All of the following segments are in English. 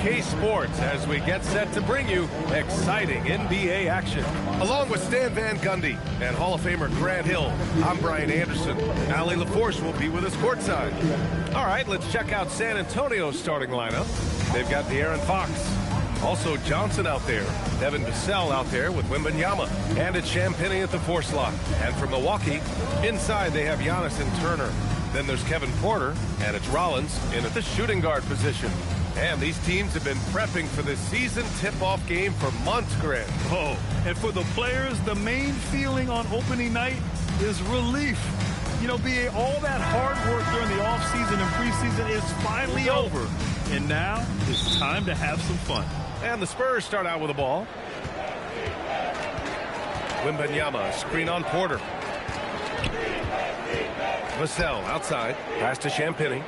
2K Sports as we get set to bring you exciting NBA action. Along with Stan Van Gundy and Hall of Famer Grant Hill, I'm Brian Anderson. Allie LaForce will be with us courtside. All right, let's check out San Antonio's starting lineup. They've got De'Aaron Fox. Also Johnson out there. Devin Vassell out there with Wembanyama. And it's Champagnie at the 4 slot. And for Milwaukee, inside they have Giannis and Turner. Then there's Kevin Porter, and it's Rollins in at the shooting guard position. And these teams have been prepping for this season tip-off game for months, Grant. Oh, and for the players, the main feeling on opening night is relief. You know, BA, all that hard work during the offseason and preseason is finally over. And now it's time to have some fun. And the Spurs start out with the ball. Wembanyama, screen on Porter. Vassell outside, pass to Champagnie.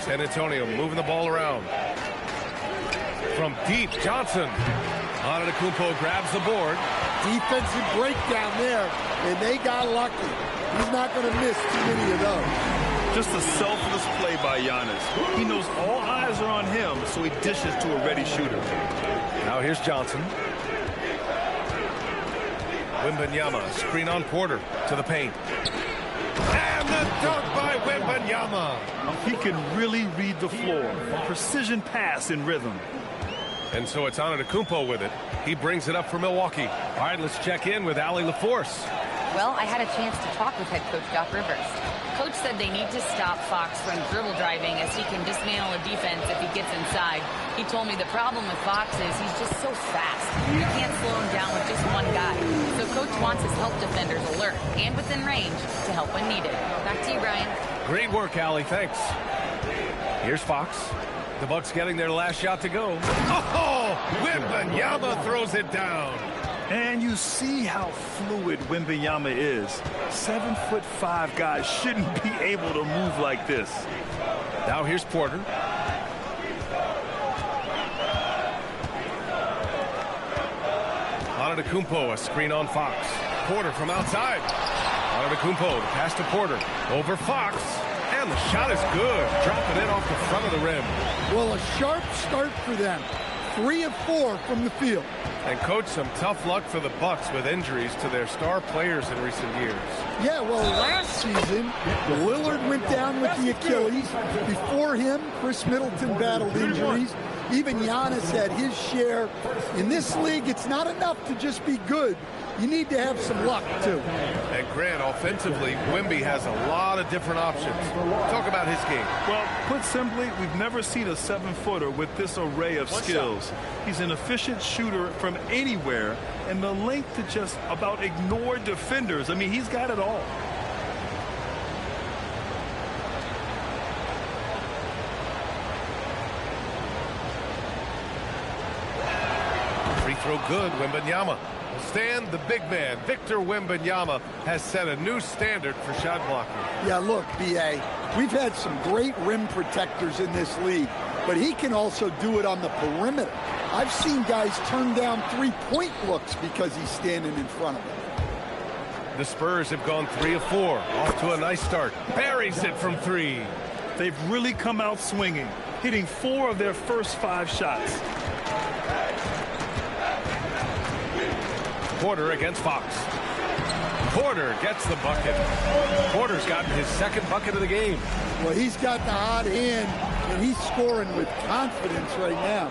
San Antonio moving the ball around. From deep, Johnson. Antetokounmpo grabs the board. Defensive breakdown there, and they got lucky. He's not going to miss too many of those. Just a selfless play by Giannis. He knows all eyes are on him, so he dishes to a ready shooter. Now here's Johnson. Wembanyama, screen on Porter to the paint. And the dunk by Wembanyama. He can really read the floor. Precision pass in rhythm. And so it's Antetokounmpo with it. He brings it up for Milwaukee. All right, let's check in with Allie LaForce. Well, I had a chance to talk with head coach Doc Rivers. Coach said they need to stop Fox from dribble driving as he can dismantle a defense if he gets inside. He told me the problem with Fox is he's just so fast. You can't slow him down with just one guy. So coach wants his help defenders alert and within range to help when needed. Back to you, Brian. Great work, Allie. Thanks. Here's Fox. The Bucks getting their last shot to go. Oh, Wembanyama throws it down. And you see how fluid Wembanyama is. 7'5" guys shouldn't be able to move like this. Now here's Porter. Antetokounmpo, a screen on Fox. Porter from outside. Antetokounmpo, pass to Porter. Over Fox. And the shot is good. Dropping it off the front of the rim. Well, a sharp start for them. 3 of 4 from the field. And, Coach, some tough luck for the Bucks with injuries to their star players in recent years. Yeah, well, last season, Lillard went down with the Achilles. Before him, Chris Middleton battled injuries. Even Giannis had his share. In this league, it's not enough to just be good. You need to have some luck, too. And, Grant, offensively, Wemby has a lot of different options. Talk about his game. Well, put simply, we've never seen a 7-footer with this array of skills. He's an efficient shooter from anywhere, and the length to just about ignore defenders. I mean, he's got it all. Free throw good, Wembanyama. Stan, the big man, Victor Wembanyama, has set a new standard for shot blocking. Yeah, look, B.A., we've had some great rim protectors in this league, but he can also do it on the perimeter. I've seen guys turn down three-point looks because he's standing in front of them. The Spurs have gone 3 of 4. Off to a nice start. Buries it from 3. They've really come out swinging, hitting 4 of their first 5 shots. Porter against Fox. Porter gets the bucket. Porter's gotten his second bucket of the game. Well, he's got the hot hand, and he's scoring with confidence right now.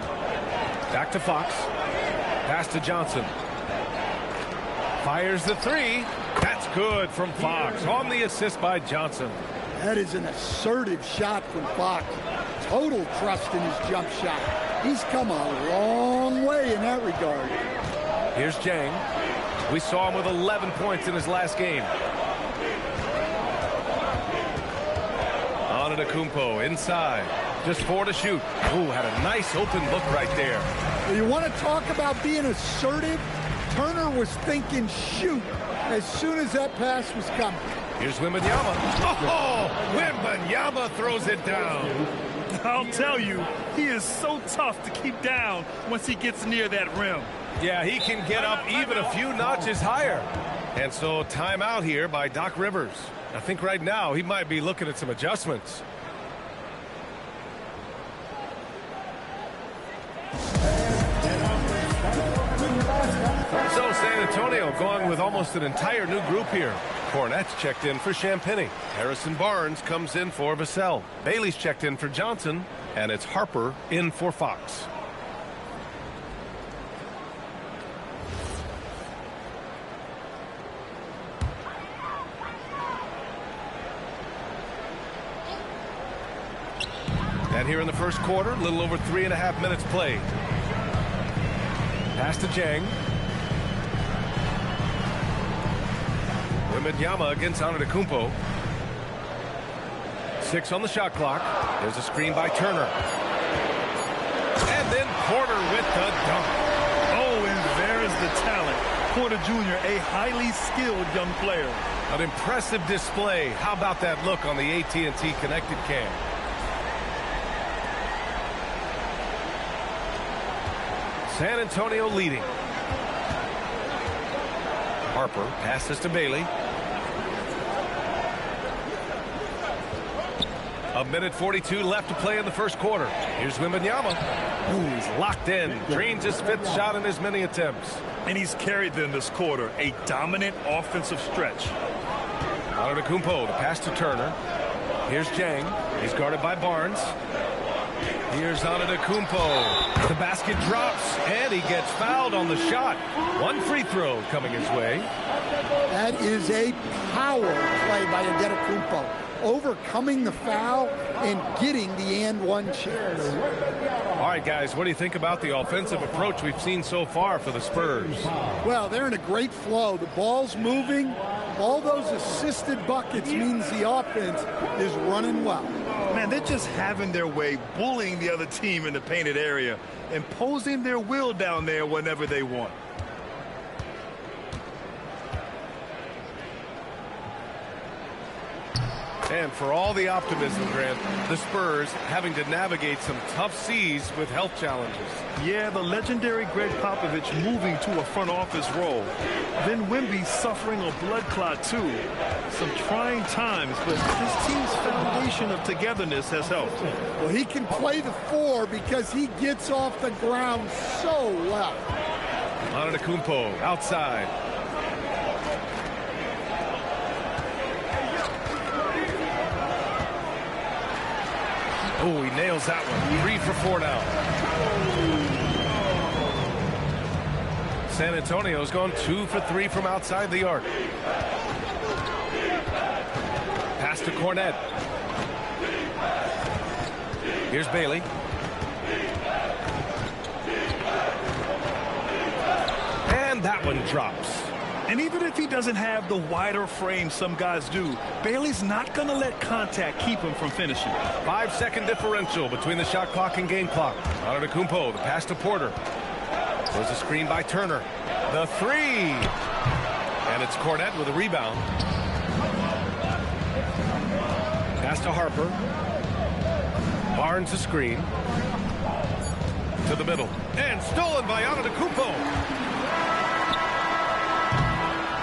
Back to Fox. Pass to Johnson. Fires the 3. That's good from Fox. On the assist by Johnson. That is an assertive shot from Fox. Total trust in his jump shot. He's come a long way in that regard. Here's Jang. We saw him with 11 points in his last game. Antetokounmpo inside. Just 4 to shoot. Ooh, had a nice open look right there. Well, you want to talk about being assertive? Turner was thinking shoot as soon as that pass was coming. Here's Wembanyama. Oh, Wembanyama throws it down. I'll tell you, he is so tough to keep down once he gets near that rim. Yeah, he can get up even a few notches higher. And so timeout here by Doc Rivers. I think right now he might be looking at some adjustments. So San Antonio going with almost an entire new group here. Cornett's checked in for Champagny. Harrison Barnes comes in for Vassell. Bailey's checked in for Johnson. And it's Harper in for Fox. And here in the first quarter, a little over 3.5 minutes played. Pass to Jang. Wembanyama against Antetokounmpo. 6 on the shot clock. There's a screen by Turner. And then Porter with the dunk. Oh, and there's the talent. Porter Jr., a highly skilled young player. An impressive display. How about that look on the AT&T connected cam? San Antonio leading. Harper passes to Bailey. 1:42 left to play in the first quarter. Here's Wembanyama. Ooh, he's locked in. Drains his 5th shot in as many attempts. And he's carried them this quarter. A dominant offensive stretch. Antetokounmpo, the pass to Turner. Here's Jang. He's guarded by Barnes. Here's Antetokounmpo. The basket drops, and he gets fouled on the shot. One free throw coming his way. That is a power play by Antetokounmpo, overcoming the foul and getting the and one chance. All right, guys, what do you think about the offensive approach we've seen so far for the Spurs? Well, they're in a great flow. The ball's moving. All those assisted buckets means the offense is running well. Man, they're just having their way, bullying the other team in the painted area, imposing their will down there whenever they want. And for all the optimism, Grant, the Spurs having to navigate some tough seas with health challenges. Yeah, the legendary Greg Popovich moving to a front office role. Then Wemby suffering a blood clot too. Some trying times, but this team's foundation of togetherness has helped. Well, he can play the 4 because he gets off the ground so well. Antetokounmpo outside. Oh, he nails that one. 3 for 4 now. San Antonio's gone 2 for 3 from outside the arc. Pass to Cornette. Here's Bailey. And that one drops. And even if he doesn't have the wider frame some guys do, Bailey's not going to let contact keep him from finishing. 5-second differential between the shot clock and game clock. Antetokounmpo, the pass to Porter. There's a screen by Turner. The 3. And it's Cornette with a rebound. Pass to Harper. Barnes a screen. To the middle. And stolen by Antetokounmpo.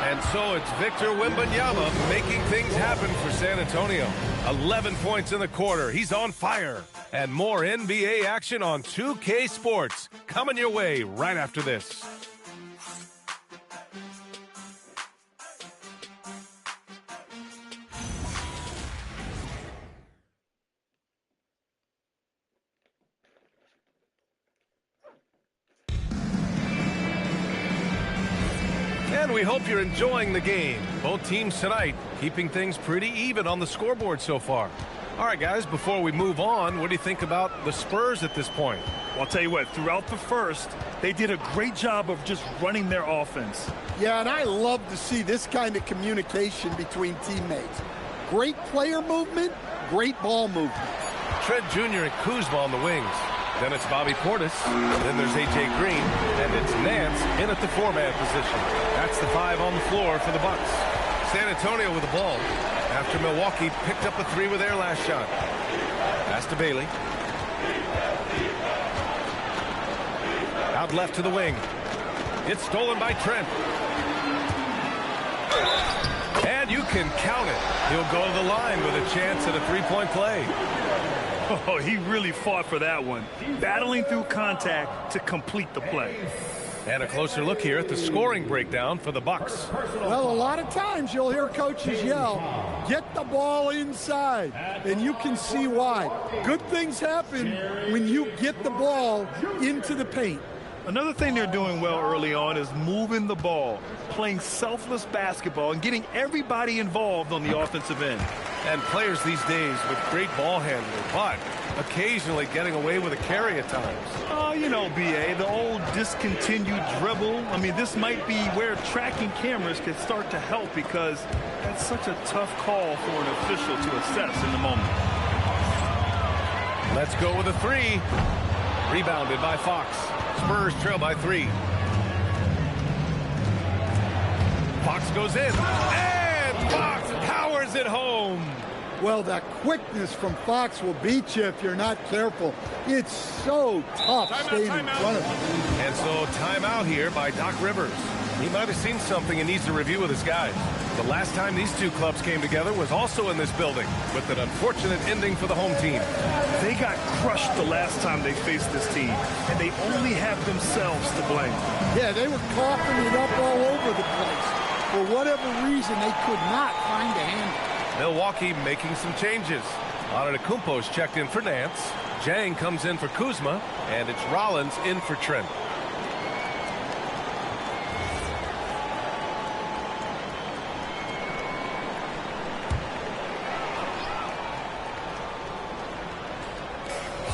And so it's Victor Wembanyama making things happen for San Antonio. 11 points in the quarter. He's on fire. And more NBA action on 2K Sports coming your way right after this. And we hope you're enjoying the game. Both teams tonight keeping things pretty even on the scoreboard so far. All right, guys, before we move on, what do you think about the Spurs at this point? Well, I'll tell you what, throughout the first, they did a great job of just running their offense. Yeah, and I love to see this kind of communication between teammates. Great player movement, great ball movement. Trent Jr. and Kuzma on the wings. Then it's Bobby Portis. Then there's A.J. Green. And it's Nance in at the 4-man position. That's the 5 on the floor for the Bucks. San Antonio with the ball after Milwaukee picked up a 3 with their last shot. Pass to Bailey. Out left to the wing. It's stolen by Trent. And you can count it. He'll go to the line with a chance at a 3-point play. Oh, he really fought for that one, battling through contact to complete the play. And a closer look here at the scoring breakdown for the Bucks. Well, a lot of times you'll hear coaches yell, get the ball inside, and you can see why. Good things happen when you get the ball into the paint. Another thing they're doing well early on is moving the ball, playing selfless basketball, and getting everybody involved on the offensive end. And players these days with great ball handling, but occasionally getting away with a carry at times. You know, B.A., the old discontinued dribble. I mean, this might be where tracking cameras can start to help because that's such a tough call for an official to assess in the moment. Let's go with a three. Rebounded by Fox. Spurs trail by 3. Fox goes in, and Fox powers it home. Well, that quickness from Fox will beat you if you're not careful. It's so tough staying in front of him. And so timeout here by Doc Rivers. He might have seen something and needs to review with his guys. The last time these two clubs came together was also in this building, with an unfortunate ending for the home team. They got crushed the last time they faced this team, and they only have themselves to blame. Yeah, they were coughing it up all over the place. For whatever reason, they could not find a handle. Milwaukee making some changes. Antetokounmpo's checked in for Nance. Jang comes in for Kuzma, and it's Rollins in for Trent.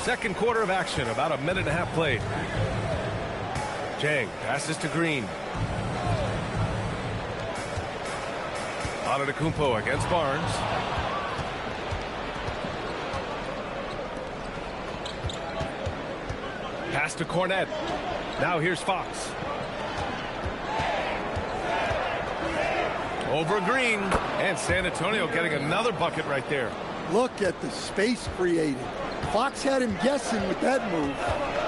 Second quarter of action, about a minute and a half played. Jang passes to Green. Antetokounmpo against Barnes. Pass to Cornette. Now here's Fox. Over Green. And San Antonio getting another bucket right there. Look at the space created. Fox had him guessing with that move.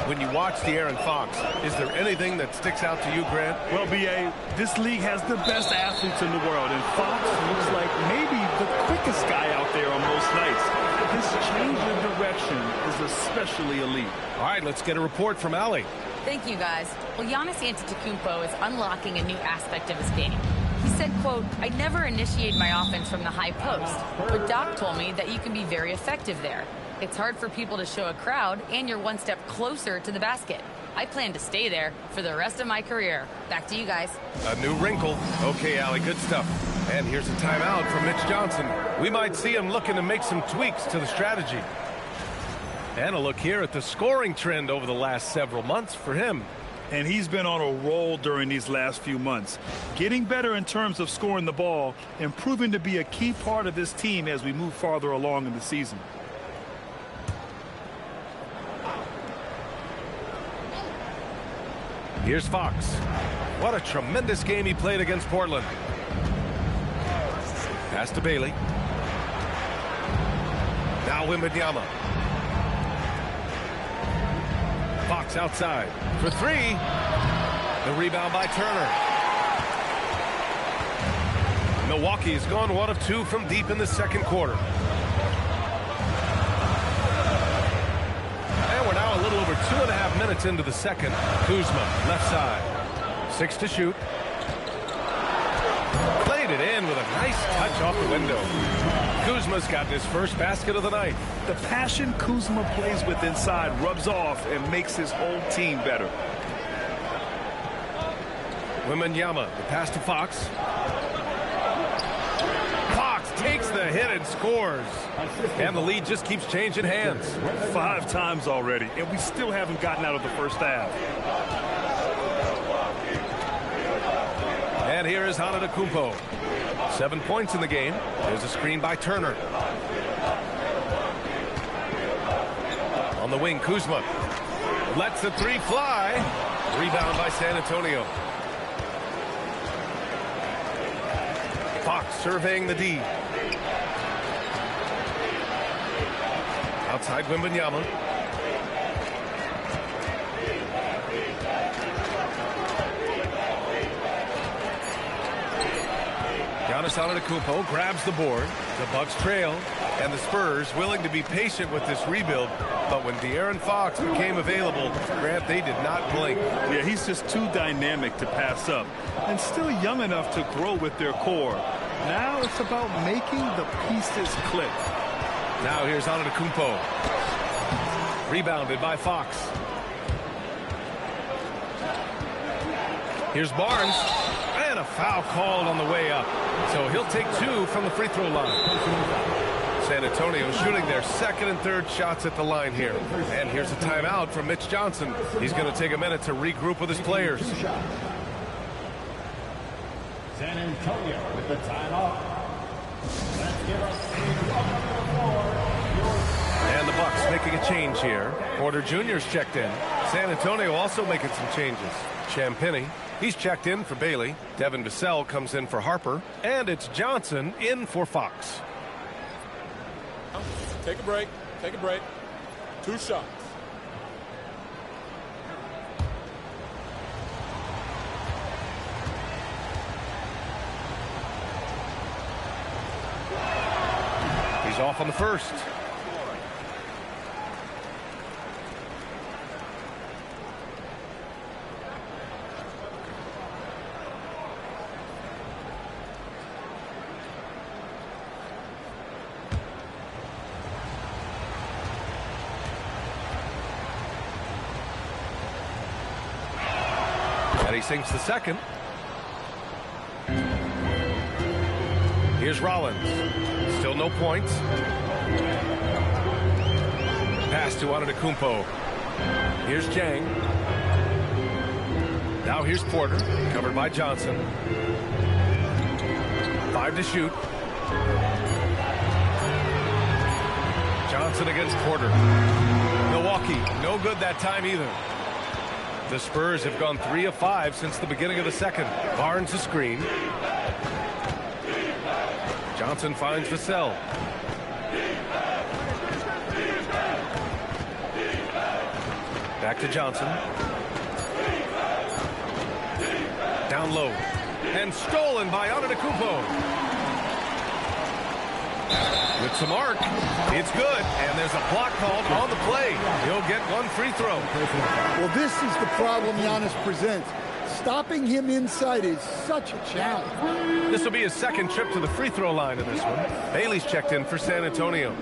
When you watch De'Aaron Fox, is there anything that sticks out to you, Grant? Well, B.A., this league has the best athletes in the world, and Fox looks like maybe the quickest guy out there on most nights. His change of direction is especially elite. All right, let's get a report from Allie. Thank you, guys. Well, Giannis Antetokounmpo is unlocking a new aspect of his game. He said, quote, I never initiate my offense from the high post, but Doc told me that you can be very effective there. It's hard for people to show a crowd, and you're one step closer to the basket. I plan to stay there for the rest of my career. Back to you guys. A new wrinkle. Okay, Allie, good stuff. And here's a timeout from Mitch Johnson. We might see him looking to make some tweaks to the strategy. And a look here at the scoring trend over the last several months for him. And he's been on a roll during these last few months. Getting better in terms of scoring the ball and proving to be a key part of this team as we move farther along in the season. Here's Fox. What a tremendous game he played against Portland. Pass to Bailey. Now Wembanyama. Fox outside for 3. The rebound by Turner. Milwaukee has gone 1 of 2 from deep in the second quarter. And we're now a little over 2.5 minutes into the second. Kuzma, left side. 6 to shoot. Played it in with a nice touch off the window. Kuzma's got his first basket of the night. The passion Kuzma plays with inside rubs off and makes his whole team better. Wembanyama, the pass to Fox. Fox takes the hit and scores. And the lead just keeps changing hands. 5 times already, and we still haven't gotten out of the first half. And here is Antetokounmpo. 7 points in the game. There's a screen by Turner. On the wing, Kuzma lets the 3 fly. Rebound by San Antonio. Fox surveying the D. Outside Wembanyama. Giannis Antetokounmpo grabs the board. The Bucks trail And the Spurs willing to be patient with this rebuild, but when De'Aaron Fox became available, Grant, they did not blink. Yeah, he's just too dynamic to pass up and still young enough to grow with their core. Now it's about making the pieces click. Now here's Antetokounmpo. Rebounded by Fox. Here's Barnes. And a foul called on the way up. So he'll take 2 from the free throw line. San Antonio shooting their second and third shots at the line here. And here's a timeout from Mitch Johnson. He's going to take a minute to regroup with his players. San Antonio with the timeout. Let's give us and the Bucks making a change here. Porter Jr.'s checked in. San Antonio also making some changes. Champagnie, he's checked in for Bailey. Devin Vassell comes in for Harper. And it's Johnson in for Fox. Take a break. Take a break. 2 shots. He's off on the first. And he sinks the second. Here's Rollins. Still no points. Pass to Antetokounmpo. Here's Jang. Now here's Porter. Covered by Johnson. 5 to shoot. Johnson against Porter. Milwaukee, no good that time either. The Spurs have gone 3 of 5 since the beginning of the second. Barnes a screen. Johnson finds Vassell. Back to Johnson. Down low. And stolen by Antetokounmpo. With some arc, it's good, and there's a block called on the play. He'll get 1 free throw. Well, this is the problem Giannis presents. Stopping him inside is such a challenge. This will be his second trip to the free throw line in this one. Bailey's checked in for San Antonio.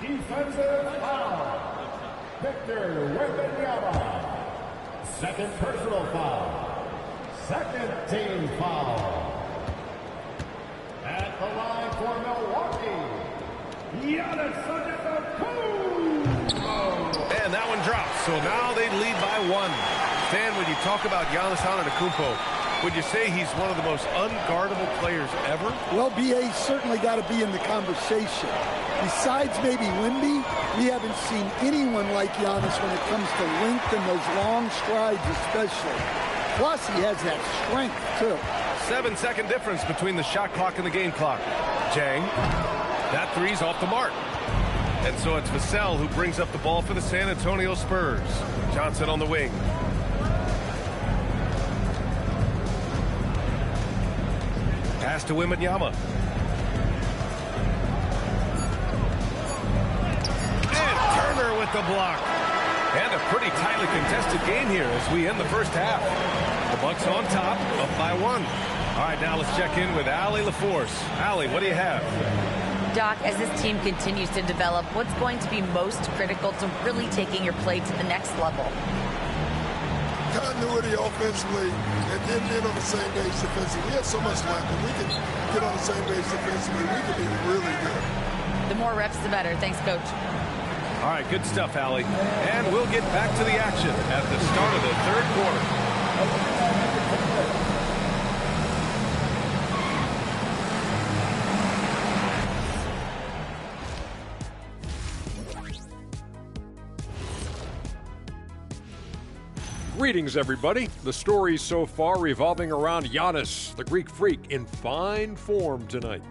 defensive foul. Victor Wembanyama. Second personal foul. Second team foul. At the line for Milwaukee, Giannis Antetokounmpo. And that one drops. So now they lead by 1. Stan, when you talk about Giannis Antetokounmpo, would you say he's one of the most unguardable players ever? Well, BA's certainly got to be in the conversation. Besides maybe Wemby, we haven't seen anyone like Giannis when it comes to length and those long strides especially. Plus, he has that strength, too. 7-second difference between the shot clock and the game clock. Jang, that three's off the mark. And so it's Vassell who brings up the ball for the San Antonio Spurs. Johnson on the wing. Pass to Wembanyama. And Turner with the block. And a pretty tightly contested game here as we end the first half. The Bucks on top, up by 1. All right, now let's check in with Allie LaForce. Allie, what do you have? Doc, as this team continues to develop, what's going to be most critical to really taking your play to the next level? Continuity offensively and then being on the same page defensively. We have so much length. If we can get on the same page defensively, we can be really good. The more reps, the better. Thanks, Coach. All right, good stuff, Allie. And we'll get back to the action at the start of the third quarter. Greetings, everybody. The stories so far revolving around Giannis, the Greek freak, in fine form tonight.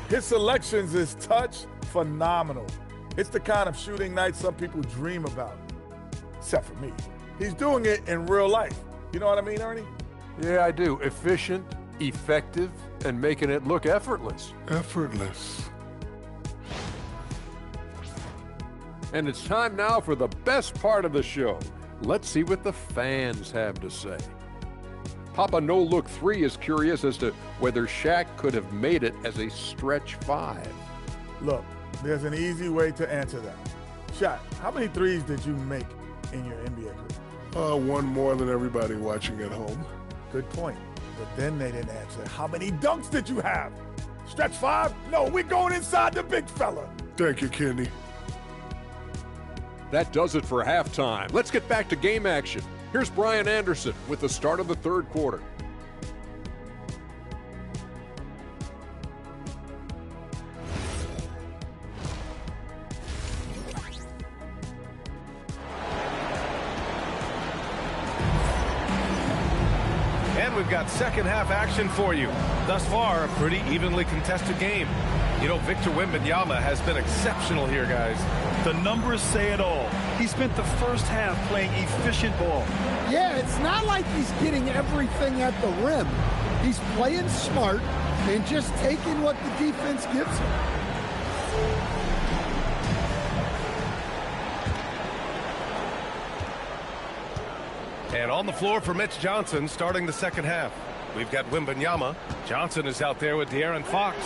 His selections is touch phenomenal. It's the kind of shooting night some people dream about, except for me. He's doing it in real life. You know what I mean, Ernie? Yeah, I do. Efficient, effective, and making it look effortless. Effortless. And it's time now for the best part of the show. Let's see what the fans have to say. Papa No Look 3 is curious as to whether Shaq could have made it as a stretch 5. Look, there's an easy way to answer that. Shaq, how many threes did you make in your NBA career? One more than everybody watching at home. Good point. But then they didn't answer. How many dunks did you have? Stretch 5? No, we're going inside the big fella. Thank you, Kenny. That does it for halftime. Let's get back to game action. Here's Brian Anderson with the start of the third quarter. And we've got second half action for you. Thus far, a pretty evenly contested game. You know, Victor Wembanyama has been exceptional here, guys. The numbers say it all. He spent the first half playing efficient ball. Yeah, it's not like he's getting everything at the rim. He's playing smart and just taking what the defense gives him. And on the floor for Mitch Johnson starting the second half. We've got Wembanyama. Johnson is out there with De'Aaron Fox.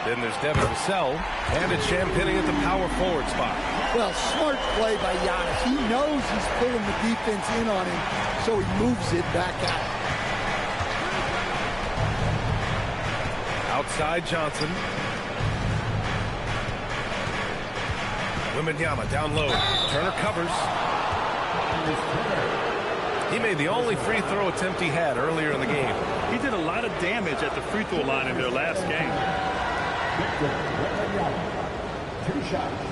Then there's Devin Vassell. And it's Champagnie at the power forward spot. Well, smart play by Giannis. He knows he's pulling the defense in on him, so he moves it back out. Outside Johnson. Wembanyama down low. Turner covers. He made the only free throw attempt he had earlier in the game. He did a lot of damage at the free throw line in their last game. 2 shots.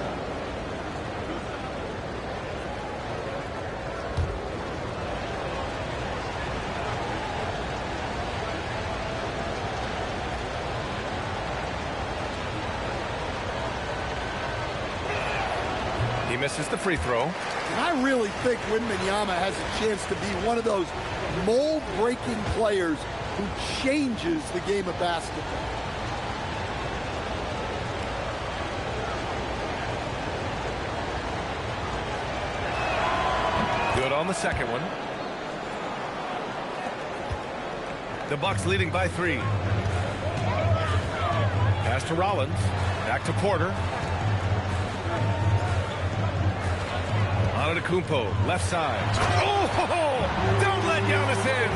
He misses the free throw. And I really think Wembanyama has a chance to be one of those mold-breaking players who changes the game of basketball. Good on the second one. The Bucks leading by 3. Pass to Rollins. Back to Porter. Antetokounmpo, left side. Oh, don't let Giannis in.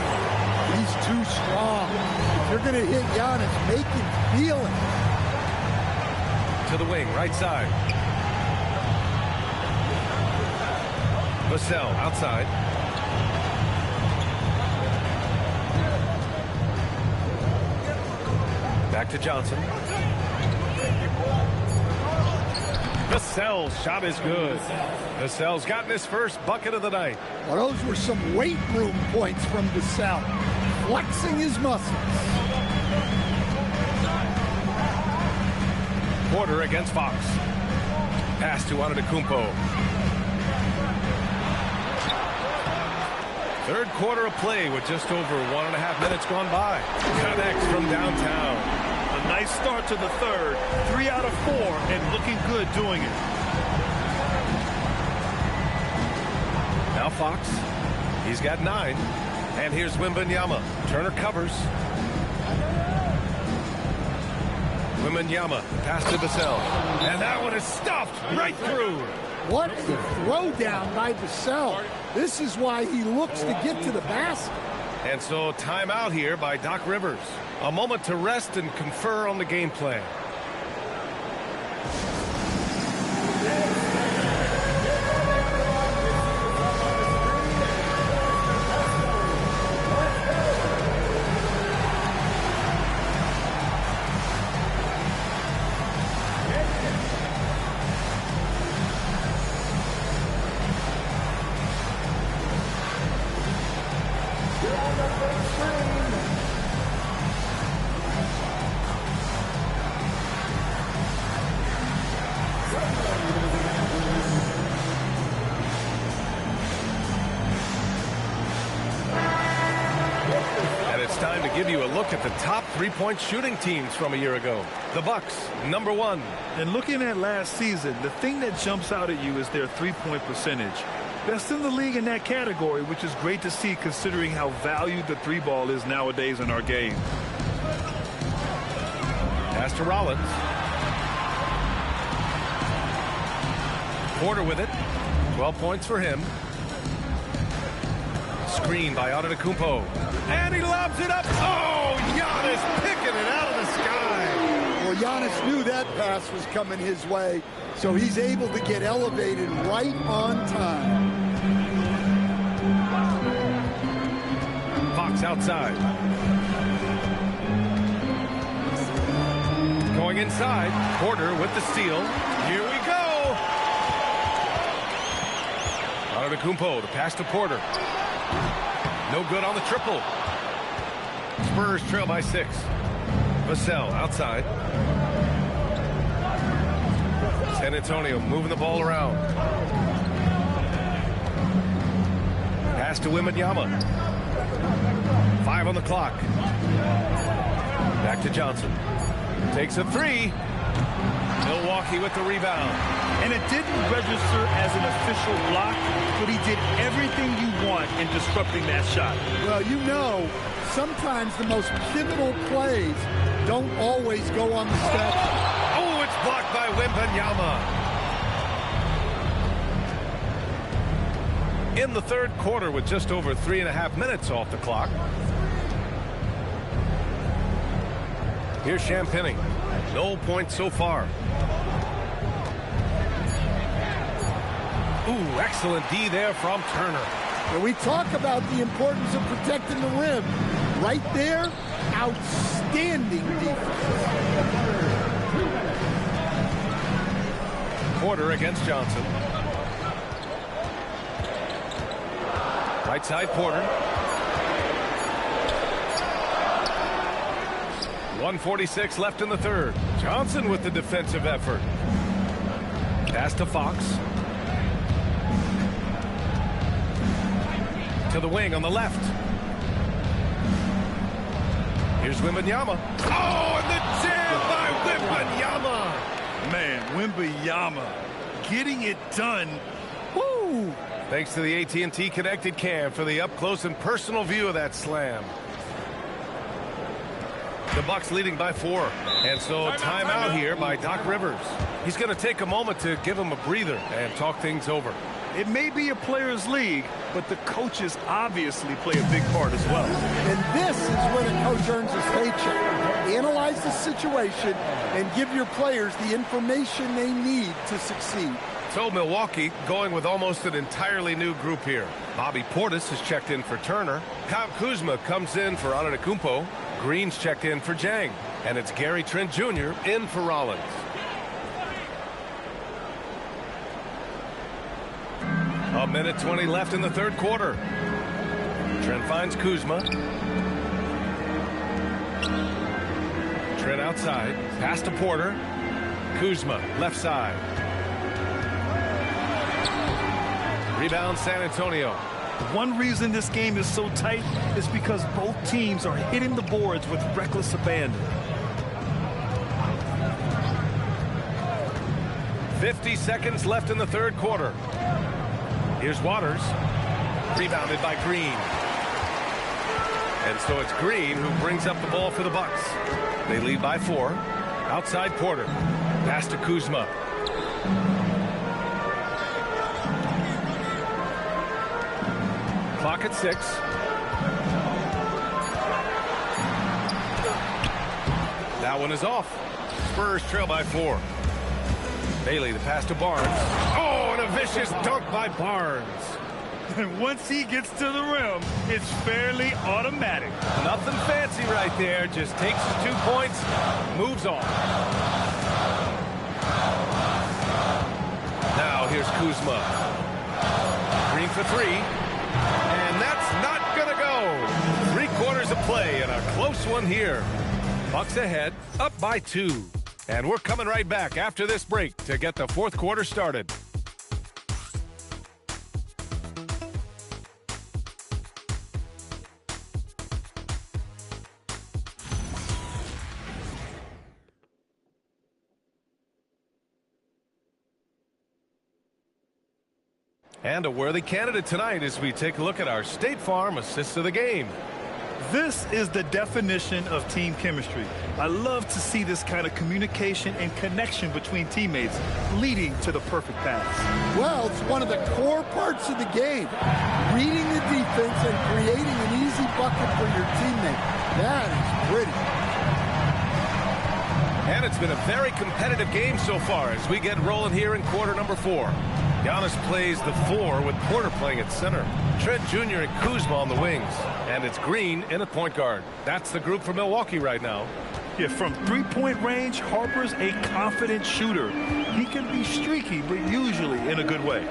He's too strong. If you're going to hit Giannis, make him feel it. To the wing, right side. Vassell outside. Back to Johnson. Vassell's shot is good. Vassell's gotten his first bucket of the night. Well, those were some weight room points from Vassell, flexing his muscles. Porter against Fox. Pass to Antetokounmpo. Third quarter of play with just over 1.5 minutes gone by. Connects from downtown. A nice start to the third. 3 out of 4 and looking good doing it. Now Fox. He's got 9. And here's Wembanyama. Turner covers. Wembanyama. Pass to Vassell. And that one is stuffed right through. What a throwdown by Vassell. This is why he looks to get to the basket. And so timeout here by Doc Rivers. A moment to rest and confer on the game plan. Give you a look at the top three-point shooting teams from a year ago. The Bucks, number 1. And looking at last season, the thing that jumps out at you is their three-point percentage. Best in the league in that category, which is great to see considering how valued the three ball is nowadays in our game. Pass to Rollins. Porter with it. 12 points for him. Screen by Antetokounmpo. And he lobs it up. Oh, Giannis picking it out of the sky. Well, Giannis knew that pass was coming his way, so he's able to get elevated right on time. Fox outside. Going inside. Porter with the steal. Here we go. Antetokounmpo, the pass to Porter. No good on the triple. Spurs trail by 6. Vassell outside. San Antonio moving the ball around. Pass to Wembanyama. 5 on the clock. Back to Johnson. Takes a 3. Milwaukee with the rebound. And it didn't register as an official block, but he did everything you want in disrupting that shot. Well, you know, sometimes the most pivotal plays don't always go on the stat sheet. Oh, it's blocked by Wembanyama. In the third quarter with just over 3.5 minutes off the clock. Here's Champagny. No points so far. Ooh, excellent D there from Turner. When we talk about the importance of protecting the rim, right there, outstanding defense. Porter against Johnson. Right side Porter. 1:46 left in the third. Johnson with the defensive effort. Pass to Fox. To the wing on the left. Here's Wembanyama. Oh, and the jam by Wembanyama. Man, Wembanyama getting it done. Woo! Thanks to the AT&T Connected Cam for the up-close and personal view of that slam. The Bucks leading by 4. And so timeout here by Doc Rivers. He's going to take a moment to give him a breather and talk things over. It may be a players' league, but the coaches obviously play a big part as well. And this is when a coach earns his paycheck. Analyze the situation and give your players the information they need to succeed. So Milwaukee going with almost an entirely new group here. Bobby Portis has checked in for Turner. Kyle Kuzma comes in for Antetokounmpo. Green's checked in for Jang. And it's Gary Trent Jr. in for Rollins. A minute 20 left in the third quarter. Trent finds Kuzma. Trent outside. Pass to Porter. Kuzma left side. Rebound San Antonio. One reason this game is so tight is because both teams are hitting the boards with reckless abandon. 50 seconds left in the third quarter. Here's Waters. Rebounded by Green. And so it's Green who brings up the ball for the Bucks. They lead by 4. Outside Porter. Pass to Kuzma. Clock at 6. That one is off. Spurs trail by 4. Bailey, the pass to Barnes. Oh, and a vicious dunk by Barnes. And once he gets to the rim, it's fairly automatic. Nothing fancy right there. Just takes his 2 points, moves on. Now here's Kuzma. Green for 3. And that's not going to go. 3 quarters of play and a close one here. Bucks ahead, up by 2. And we're coming right back after this break to get the fourth quarter started. And a worthy candidate tonight as we take a look at our State Farm assist of the game. This is the definition of team chemistry. I love to see this kind of communication and connection between teammates leading to the perfect pass. Well, it's one of the core parts of the game. Reading the defense and creating an easy bucket for your teammate. That is pretty. And it's been a very competitive game so far as we get rolling here in quarter number 4. Giannis plays the 4 with Porter playing at center. Trent Jr. and Kuzma on the wings. And it's Green in at point guard. That's the group for Milwaukee right now. Yeah, from three-point range, Harper's a confident shooter. He can be streaky, but usually in a good way.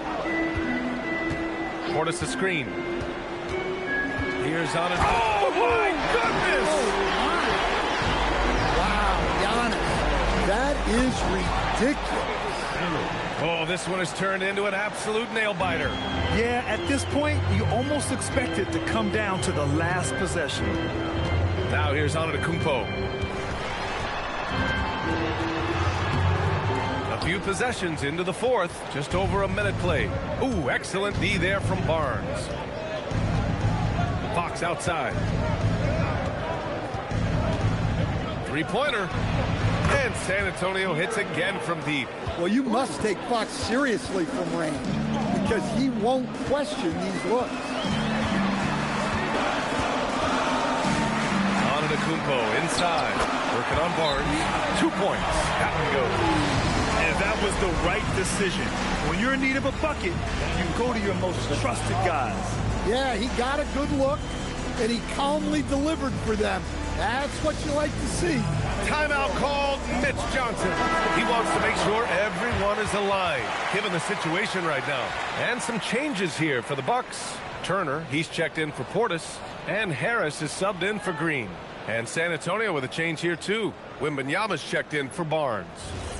Portis the screen. Here's on it. Oh, my goodness! Wow, Giannis. That is ridiculous. Oh, this one has turned into an absolute nail-biter. Yeah, at this point, you almost expect it to come down to the last possession. Now here's Antetokounmpo. A few possessions into the 4th, just over a minute played. Ooh, excellent D there from Barnes. Fox outside. Three-pointer. And San Antonio hits again from deep. Well, you must take Fox seriously from range because he won't question these looks. Antetokounmpo inside, working on Barnes. 2 points. That one goes. And that was the right decision. When you're in need of a bucket, you go to your most trusted guys. Yeah, he got a good look, and he calmly delivered for them. That's what you like to see. Timeout called Mitch Johnson. He wants to make sure everyone is aligned, given the situation right now. And some changes here for the Bucks. Turner, he's checked in for Portis, and Harris is subbed in for Green. And San Antonio with a change here too. Wembanyama's checked in for Barnes.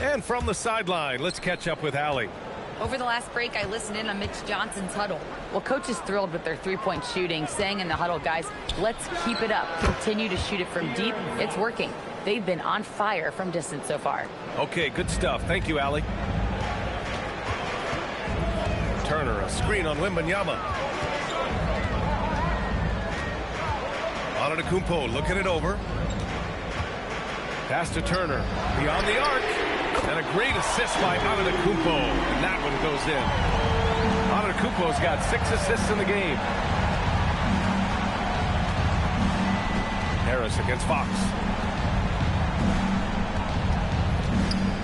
And from the sideline, let's catch up with Allie. Over the last break, I listened in on Mitch Johnson's huddle. Well, coach is thrilled with their three-point shooting, saying in the huddle, guys, let's keep it up. Continue to shoot it from deep. It's working. They've been on fire from distance so far. Okay, good stuff. Thank you, Allie. Turner, a screen on Wembanyama. Antetokounmpo looking it over. Pass to Turner. Beyond the arc. And a great assist by Antetokounmpo. And that one goes in. Antetokounmpo's got 6 assists in the game. Harris against Fox.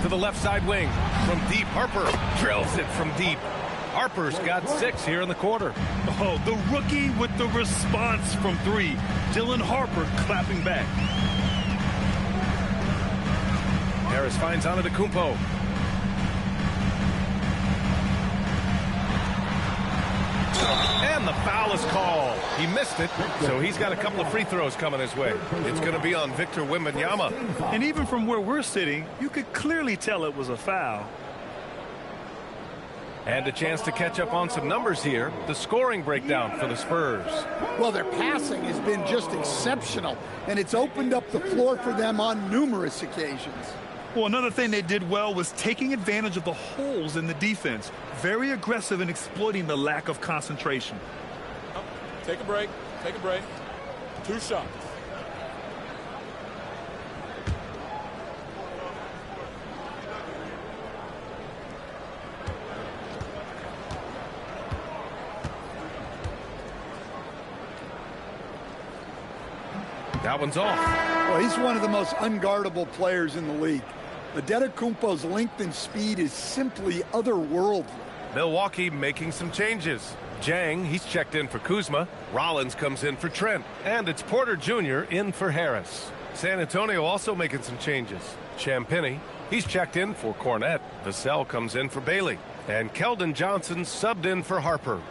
To the left side wing. From deep, Harper drills it from deep. Harper's got 6 here in the quarter. Oh, the rookie with the response from 3. Dylan Harper clapping back. Harris finds Antetokounmpo. And the foul is called. He missed it, so he's got a couple of free throws coming his way. It's going to be on Victor Wembanyama. And even from where we're sitting, you could clearly tell it was a foul. And a chance to catch up on some numbers here. The scoring breakdown for the Spurs. Well, their passing has been just exceptional, and it's opened up the floor for them on numerous occasions. Well, another thing they did well was taking advantage of the holes in the defense. Very aggressive in exploiting the lack of concentration. Take a break. Take a break. 2 shots. That one's off. Well, he's one of the most unguardable players in the league. Antetokounmpo's length and speed is simply otherworldly. Milwaukee making some changes. Jang, he's checked in for Kuzma. Rollins comes in for Trent. And it's Porter Jr. in for Harris. San Antonio also making some changes. Champagnie, he's checked in for Cornette. Vassell comes in for Bailey. And Keldon Johnson subbed in for Harper.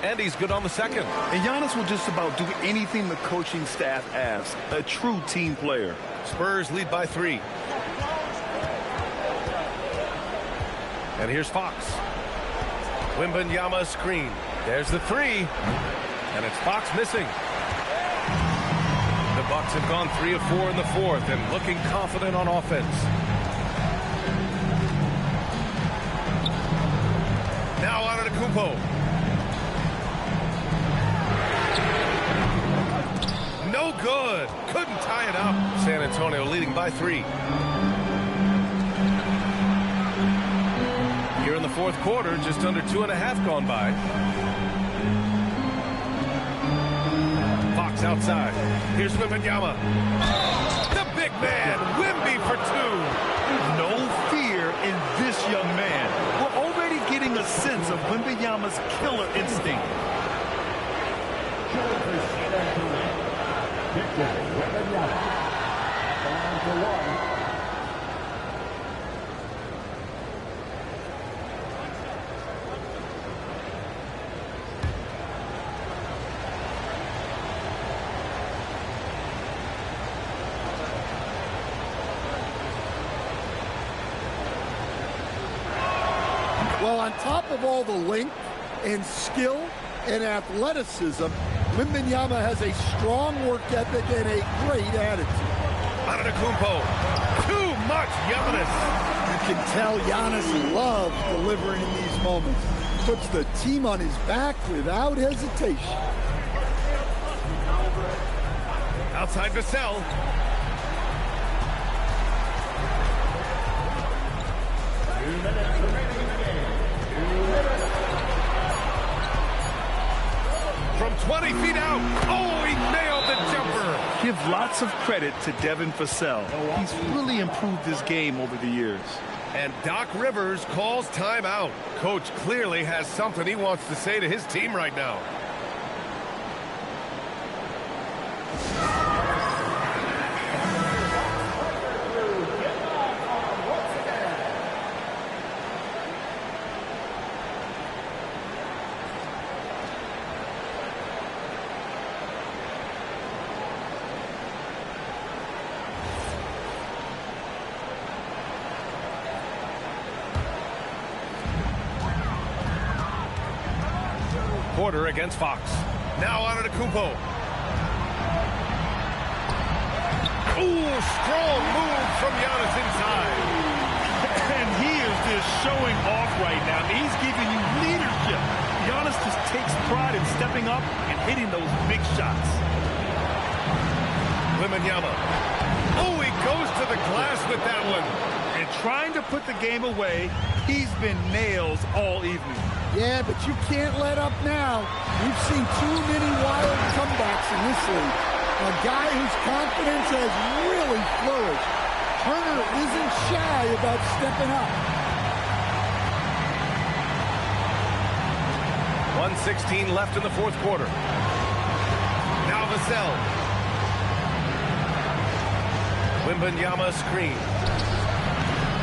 And he's good on the second. And Giannis will just about do anything the coaching staff asks. A true team player. Spurs lead by 3. And here's Fox. Wembanyama screen. There's the 3. And it's Fox missing. The Bucks have gone 3 of 4 in the fourth and looking confident on offense. Now on Antetokounmpo. No good. Couldn't tie it up. San Antonio leading by 3. Here in the fourth quarter, just under 2.5 gone by. Fox outside. Here's Wembanyama. The big man, Wemby for 2. No fear in this young man. We're already getting a sense of Wembanyama's killer instinct. Well, on top of all the length and skill and athleticism, Wembanyama has a strong work ethic and a great attitude. Antetokounmpo. Too much Giannis. You can tell Giannis loves delivering in these moments. Puts the team on his back without hesitation. Outside Vassell. From 20 feet out. Oh, he nailed the jumper. Give lots of credit to Devin Vassell. He's really improved his game over the years. And Doc Rivers calls timeout. Coach clearly has something he wants to say to his team right now. Porter against Fox. Now on Antetokounmpo. Ooh, strong move from Giannis inside. And he is just showing off right now. He's giving you leadership. Giannis just takes pride in stepping up and hitting those big shots. Wembanyama. Oh, he goes to the glass with that one. And trying to put the game away, he's been nails all evening. Yeah, but you can't let up now. We've seen too many wild comebacks in this league. A guy whose confidence has really flourished. Turner isn't shy about stepping up. 1:16 left in the fourth quarter. Now Vassell. Wembanyama screen.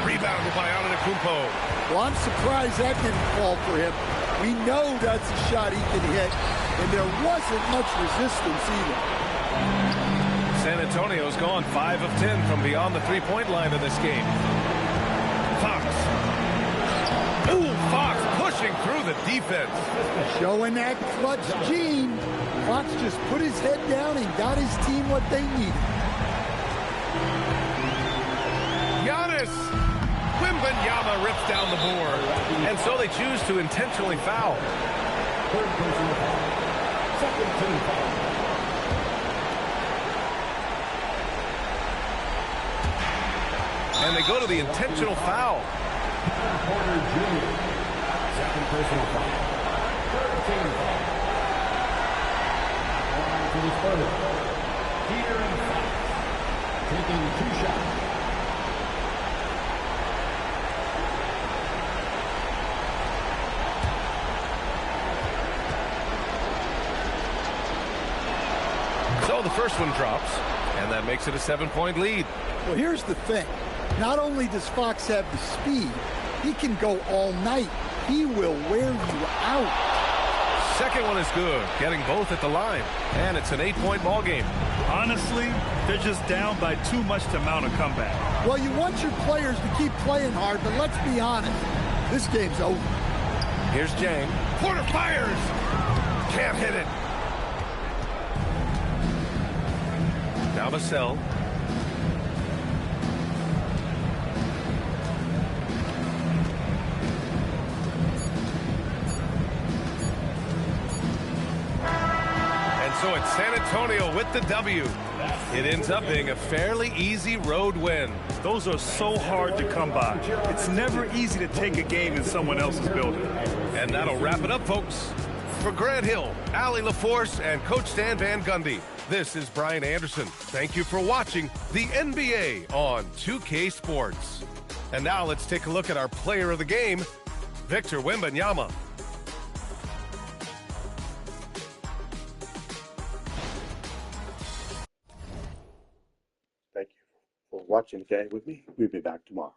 Rebounded by Antetokounmpo. Well, I'm surprised that didn't fall for him. We know that's a shot he can hit, and there wasn't much resistance either. San Antonio's gone 5 of 10 from beyond the three-point line in this game. Fox. Ooh, Fox pushing through the defense. Showing that clutch gene. Fox just put his head down and got his team what they needed. Giannis. Wembanyama rips down the board. And so they choose to intentionally foul. Third personal foul. Second team foul. And they go to the intentional foul. Porter Jr. Second personal foul. Third team foul. On to the Spurs. Here and Fox. Taking 2 shots. So the first one drops, and that makes it a 7-point lead. Well, here's the thing. Not only does Fox have the speed, he can go all night. He will wear you out. Second one is good, getting both at the line. And it's an 8-point ball game. Honestly, they're just down by too much to mount a comeback. Well, you want your players to keep playing hard, but let's be honest. This game's over. Here's Jang. Porter fires! Can't hit it. Vassell. And so it's San Antonio with the W. It ends up being a fairly easy road win. Those are so hard to come by. It's never easy to take a game in someone else's building. And that'll wrap it up, folks. For Grant Hill, Allie LaForce, and Coach Stan Van Gundy, this is Brian Anderson. Thank you for watching the NBA on 2K Sports. And now let's take a look at our player of the game, Victor Wembanyama. Thank you for watching today with me. We'll be back tomorrow.